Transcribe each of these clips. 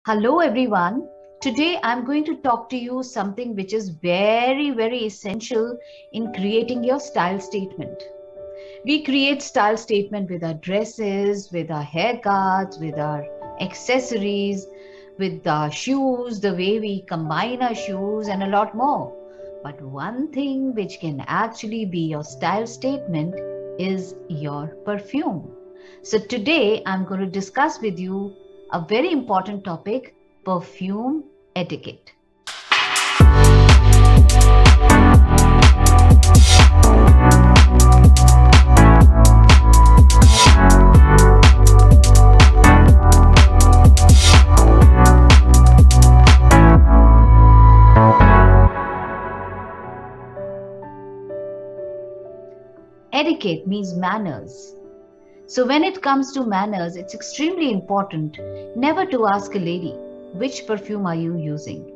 Hello everyone. Today I'm going to talk to you something which is very essential in creating your style statement. We create style statement with our dresses, with our haircuts, with our accessories, with our shoes, the way we combine our shoes and a lot more. But one thing which can actually be your style statement is your perfume. So today I'm going to discuss with you a very important topic, perfume etiquette. Etiquette means manners. So, when it comes to manners, it's extremely important never to ask a lady, which perfume are you using?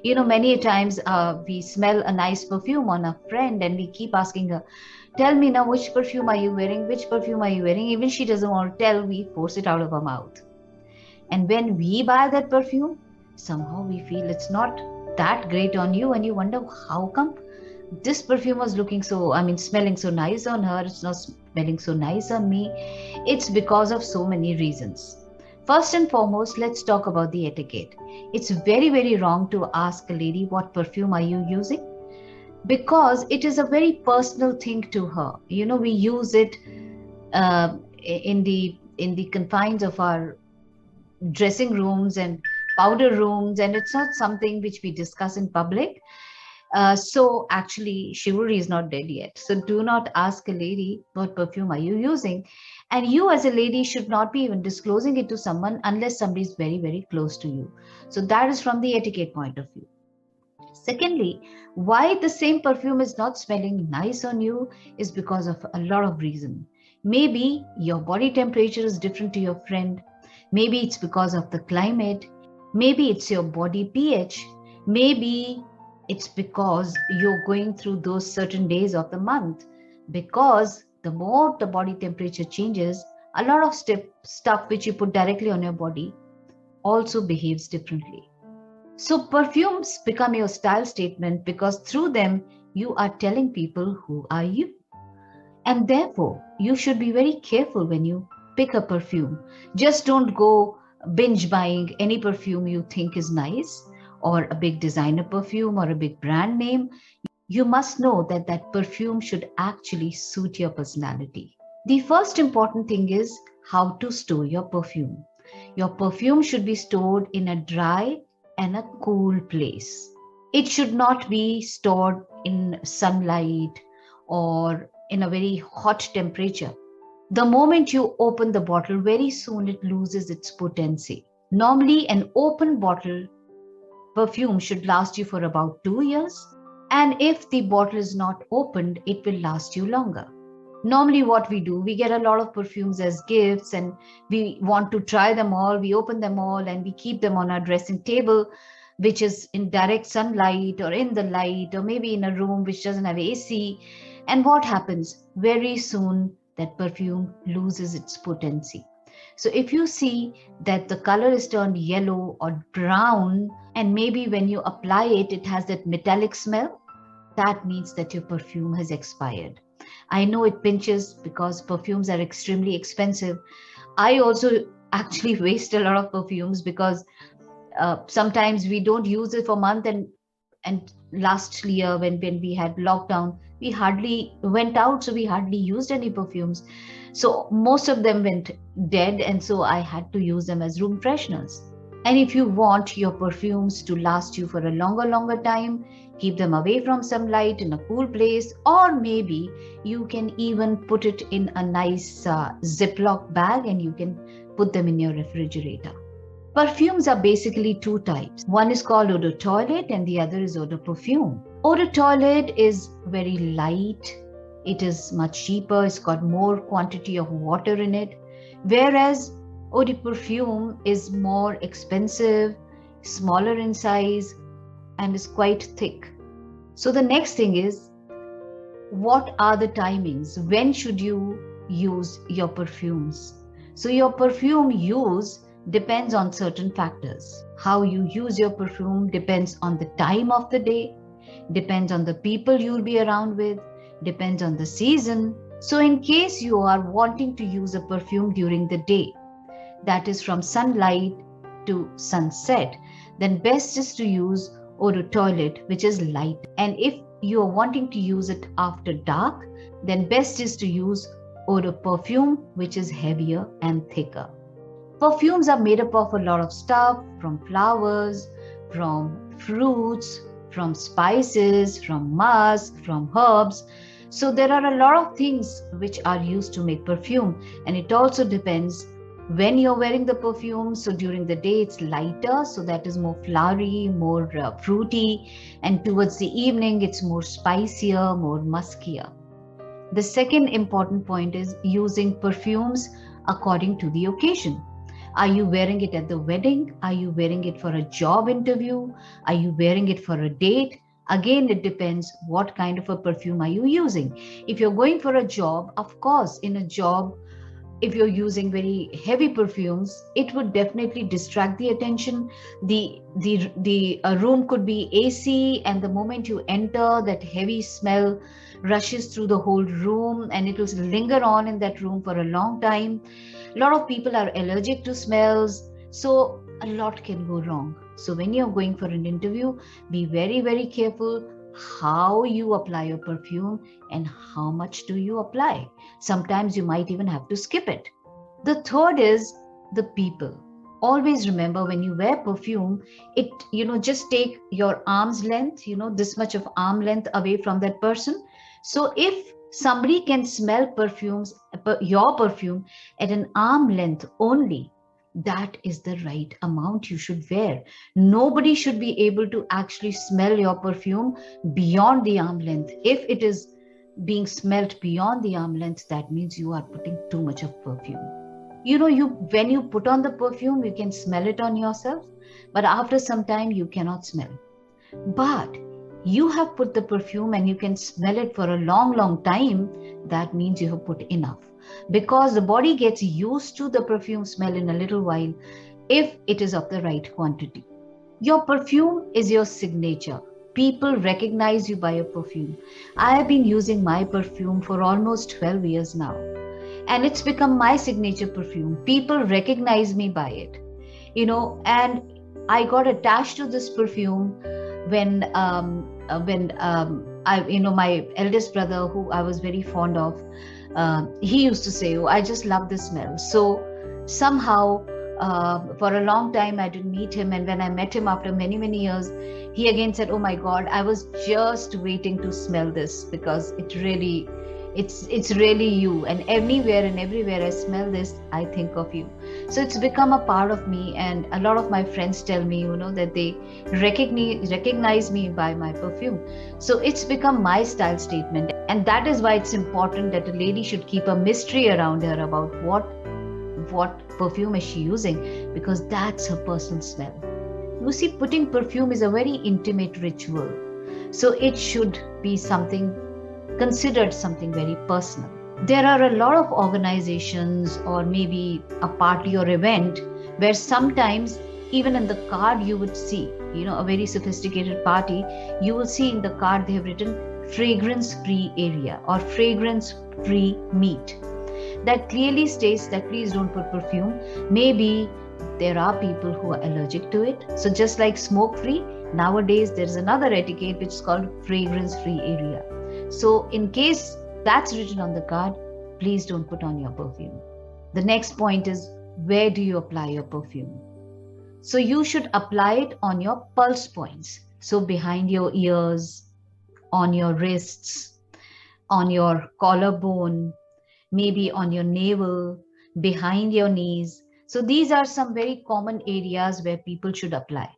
Many times we smell a nice perfume on a friend and we keep asking her, tell me now, which perfume are you wearing? Which perfume are you wearing? Even she doesn't want to tell, we force it out of her mouth. And when we buy that perfume, somehow we feel it's not that great on you, and you wonder how come this perfume was smelling so nice on her, it's not smelling so nice on me. It's because of so many reasons. First and foremost, let's talk about the etiquette. It's very wrong to ask a lady, what perfume are you using? Because it is a very personal thing to her. We use it in the confines of our dressing rooms and powder rooms, and it's not something which we discuss in public. So actually, chivalry is not dead yet. So do not ask a lady, what perfume are you using? And you as a lady should not be even disclosing it to someone unless somebody is very close to you. So that is from the etiquette point of view. Secondly, why the same perfume is not smelling nice on you is because of a lot of reasons. Maybe your body temperature is different to your friend. Maybe it's because of the climate. Maybe it's your body pH. Maybe it's because you're going through those certain days of the month. Because the more the body temperature changes, a lot of stuff which you put directly on your body also behaves differently. So, perfumes become your style statement because through them you are telling people who are you. And therefore, you should be very careful when you pick a perfume. Just don't go binge buying any perfume you think is nice, or a big designer perfume or a big brand name. You must know that that perfume should actually suit your personality. The first important thing is how to store your perfume. Your perfume should be stored in a dry and a cool place. It should not be stored in sunlight or in a very hot temperature. The moment you open the bottle, very soon it loses its potency. Normally, an open bottle perfume should last you for about 2 years. And if the bottle is not opened, it will last you longer. Normally, what we do, we get a lot of perfumes as gifts and we want to try them all. We open them all and we keep them on our dressing table, which is in direct sunlight or in the light, or maybe in a room which doesn't have AC. And what happens? Very soon, that perfume loses its potency. So if you see that the color is turned yellow or brown, and maybe when you apply it, it has that metallic smell, that means that your perfume has expired. I know it pinches because perfumes are extremely expensive. I also actually waste a lot of perfumes because sometimes we don't use it for a month, and last year when we had lockdown, we hardly went out, so we hardly used any perfumes. So most of them went dead, and so I had to use them as room fresheners. And if you want your perfumes to last you for a longer time, keep them away from some light in a cool place, or maybe you can even put it in a nice Ziploc bag and you can put them in your refrigerator. Perfumes are basically two types. One is called eau de toilette and the other is eau de perfume. Eau de toilette is very light. It is much cheaper. It's got more quantity of water in it. Whereas eau de perfume is more expensive, smaller in size, and is quite thick. So the next thing is, what are the timings? When should you use your perfumes? So your perfume use depends on certain factors. How you use your perfume depends on the time of the day, depends on the people you'll be around with, depends on the season. So, in case you are wanting to use a perfume during the day, that is from sunlight to sunset, then best is to use eau de toilette, which is light. And if you are wanting to use it after dark, then best is to use eau de perfume, which is heavier and thicker. Perfumes are made up of a lot of stuff, from flowers, from fruits, from spices, from musk, from herbs. So there are a lot of things which are used to make perfume, and it also depends when you're wearing the perfume. So during the day it's lighter, so that is more flowery, more fruity, and towards the evening it's more spicier, more muskier. The second important point is using perfumes according to the occasion. Are you wearing it at the wedding? Are you wearing it for a job interview? Are you wearing it for a date? Again, it depends what kind of a perfume are you using. If you're going for a job, of course, in a job, if you're using very heavy perfumes, it would definitely distract the attention. The room could be AC, and the moment you enter, that heavy smell rushes through the whole room, and it will linger on in that room for a long time. A lot of people are allergic to smells, so a lot can go wrong. So when you're going for an interview, be very, very careful how you apply your perfume and how much do you apply. Sometimes you might even have to skip it. The third is the people. Always remember, when you wear perfume, it, just take your arm's length, this much of arm length away from that person. So if somebody can smell your perfume at an arm length only, that is the right amount you should wear. Nobody should be able to actually smell your perfume beyond the arm length. If it is being smelled beyond the arm length, that means you are putting too much of perfume. When you put on the perfume, you can smell it on yourself, but after some time you cannot smell. But you have put the perfume and you can smell it for a long time. That means you have put enough, because the body gets used to the perfume smell in a little while if it is of the right quantity. Your perfume is your signature. People recognize you by your perfume. I have been using my perfume for almost 12 years now, and it's become my signature perfume. People recognize me by it, and I got attached to this perfume when my eldest brother, who I was very fond of, he used to say, "Oh, I just love this smell." So somehow, for a long time, I didn't meet him, and when I met him after many years, he again said, "Oh my God, I was just waiting to smell this, because it's really you, and anywhere and everywhere I smell this, I think of you." So it's become a part of me, and a lot of my friends tell me, that they recognize me by my perfume. So it's become my style statement, and that is why it's important that a lady should keep a mystery around her about what perfume is she using, because that's her personal smell. You see, putting perfume is a very intimate ritual, so it should be considered something very personal. There are a lot of organizations, or maybe a party or event, where sometimes even in the card you would see, a very sophisticated party, you will see in the card they have written fragrance-free area or fragrance-free meat. That clearly states that please don't put perfume. Maybe there are people who are allergic to it. So just like smoke-free, nowadays there's another etiquette which is called fragrance-free area. So in case that's written on the card, please don't put on your perfume. The next point is, where do you apply your perfume? So you should apply it on your pulse points. So behind your ears, on your wrists, on your collarbone, maybe on your navel, behind your knees. So these are some very common areas where people should apply.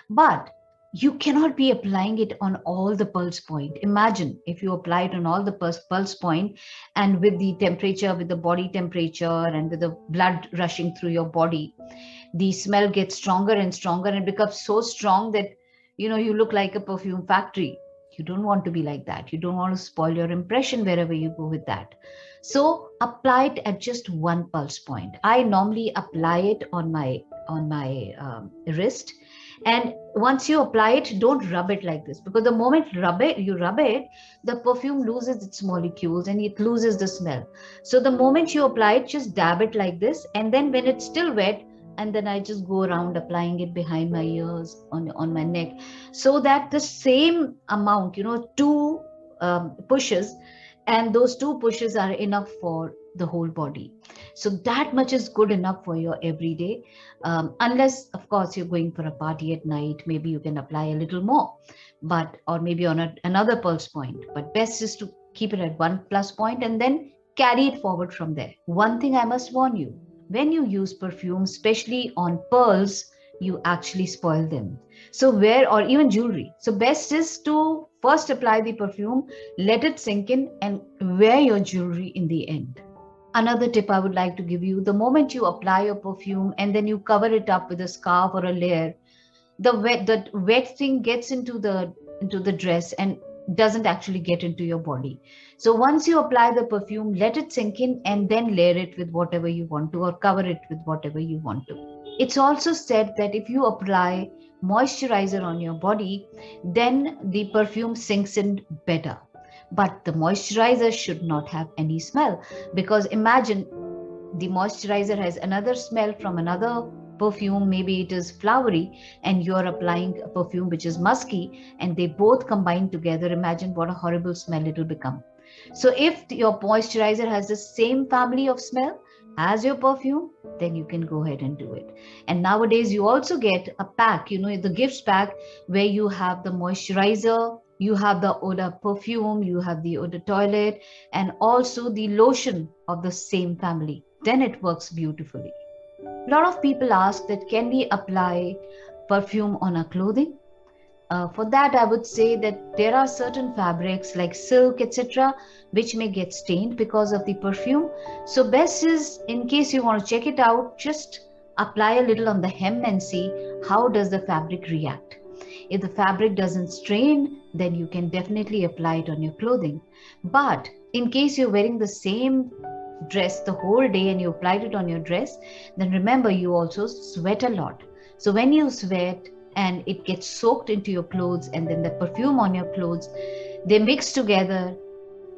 But you cannot be applying it on all the pulse point. Imagine if you apply it on all the pulse point, and with the temperature, with the body temperature, and with the blood rushing through your body, the smell gets stronger and stronger, and becomes so strong that you look like a perfume factory. You don't want to be like that. You don't want to spoil your impression wherever you go with that. So apply it at just one pulse point. I normally apply it on my wrist. And once you apply it, don't rub it like this, because the moment you rub it, the perfume loses its molecules and it loses the smell. So the moment you apply it, just dab it like this, and then when it's still wet, and then I just go around applying it behind my ears, on my neck, so that the same amount, two pushes, and those two pushes are enough for the whole body. So that much is good enough for your everyday. Unless of course you're going for a party at night, maybe you can apply a little more, but or maybe on another pulse point, but best is to keep it at one plus point and then carry it forward from there. One thing I must warn you: when you use perfume, especially on pearls, you actually spoil them. So or even jewelry. So best is to first apply the perfume, let it sink in, and wear your jewelry in the end. Another tip I would like to give you: the moment you apply your perfume and then you cover it up with a scarf or a layer, the wet thing gets into the dress and doesn't actually get into your body. So once you apply the perfume, let it sink in and then layer it with whatever you want to, or cover it with whatever you want to. It's also said that if you apply moisturizer on your body, then the perfume sinks in better. But the moisturizer should not have any smell, because imagine the moisturizer has another smell from another perfume, maybe it is flowery, and you're applying a perfume which is musky, and they both combine together. Imagine what a horrible smell it will become. So if your moisturizer has the same family of smell as your perfume, then you can go ahead and do it. And nowadays you also get a pack, the gifts pack, where you have the moisturizer, you have the eau de perfume, you have the eau de toilette, and also the lotion of the same family. Then it works beautifully. A lot of people ask that can we apply perfume on our clothing? For that, I would say that there are certain fabrics like silk, etc., which may get stained because of the perfume. So best is, in case you want to check it out, just apply a little on the hem and see how does the fabric react. If the fabric doesn't strain, then you can definitely apply it on your clothing. But in case you're wearing the same dress the whole day and you applied it on your dress, then remember you also sweat a lot. So when you sweat and it gets soaked into your clothes, and then the perfume on your clothes, they mix together,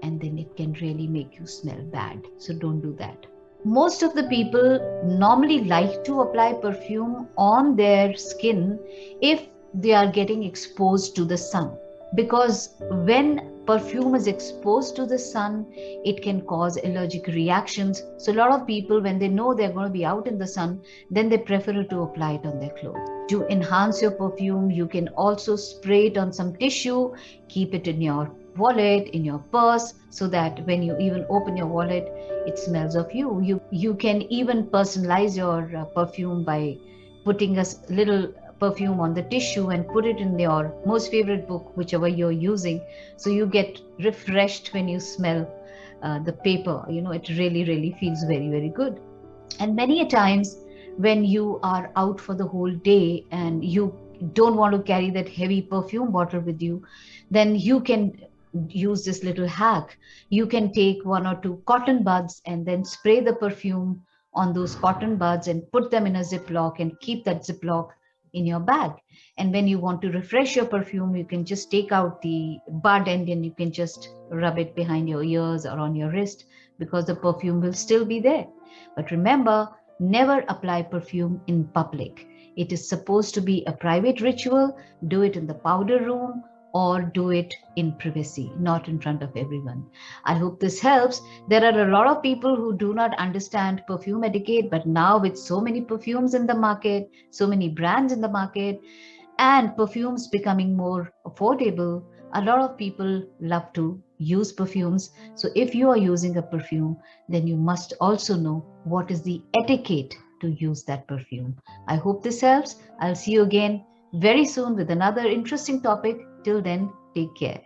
and then it can really make you smell bad. So don't do that. Most of the people normally like to apply perfume on their skin if they are getting exposed to the sun, because when perfume is exposed to the sun, it can cause allergic reactions. So a lot of people, when they know they're going to be out in the sun, then they prefer to apply it on their clothes. To enhance your perfume, you can also spray it on some tissue, keep it in your wallet, in your purse, so that when you even open your wallet, it smells of you. You can even personalize your perfume by putting a little perfume on the tissue and put it in your most favorite book, whichever you're using. So you get refreshed when you smell the paper. It really, really feels very, very good. And many a times when you are out for the whole day and you don't want to carry that heavy perfume bottle with you, then you can use this little hack. You can take one or two cotton buds and then spray the perfume on those cotton buds and put them in a Ziploc and keep that Ziploc in your bag. And when you want to refresh your perfume, you can just take out the bud and then you can just rub it behind your ears or on your wrist, because the perfume will still be there. But remember, never apply perfume in public. It is supposed to be a private ritual. Do it in the powder room or do it in privacy, not in front of everyone. I hope this helps. There are a lot of people who do not understand perfume etiquette, but now with so many perfumes in the market, so many brands in the market, and perfumes becoming more affordable, a lot of people love to use perfumes. So if you are using a perfume, then you must also know what is the etiquette to use that perfume. I hope this helps. I'll see you again very soon with another interesting topic. Till then, take care.